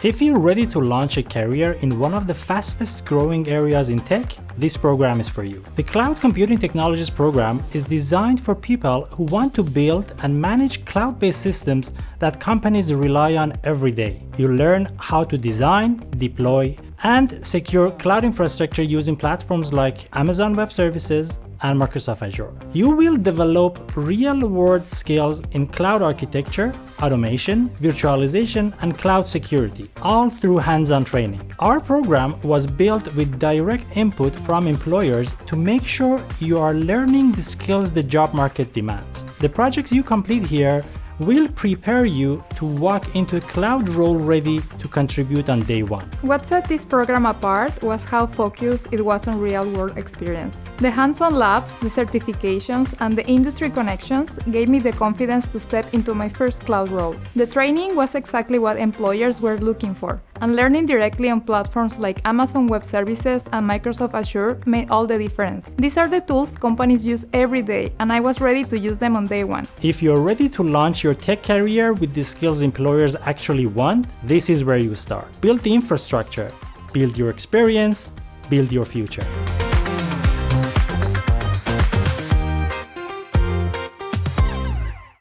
If you're ready to launch a career in one of the fastest growing areas in tech, this program is for you. The Cloud Computing Technologies program is designed for people who want to build and manage cloud-based systems that companies rely on every day. You learn how to design, deploy, and secure cloud infrastructure using platforms like Amazon Web Services and Microsoft Azure. You will develop real-world skills in cloud architecture, automation, virtualization, and cloud security, all through hands-on training. Our program was built with direct input from employers to make sure you are learning the skills the job market demands. The projects you complete here will prepare you to walk into a cloud role ready to contribute on day one. What set this program apart was how focused it was on real-world experience. The hands-on labs, the certifications, and the industry connections gave me the confidence to step into my first cloud role. The training was exactly what employers were looking for, and learning directly on platforms like Amazon Web Services and Microsoft Azure made all the difference. These are the tools companies use every day, and I was ready to use them on day one. If you're ready to launch your tech career with the skills employers actually want, this is where you start. Build the infrastructure, build your experience, build your future.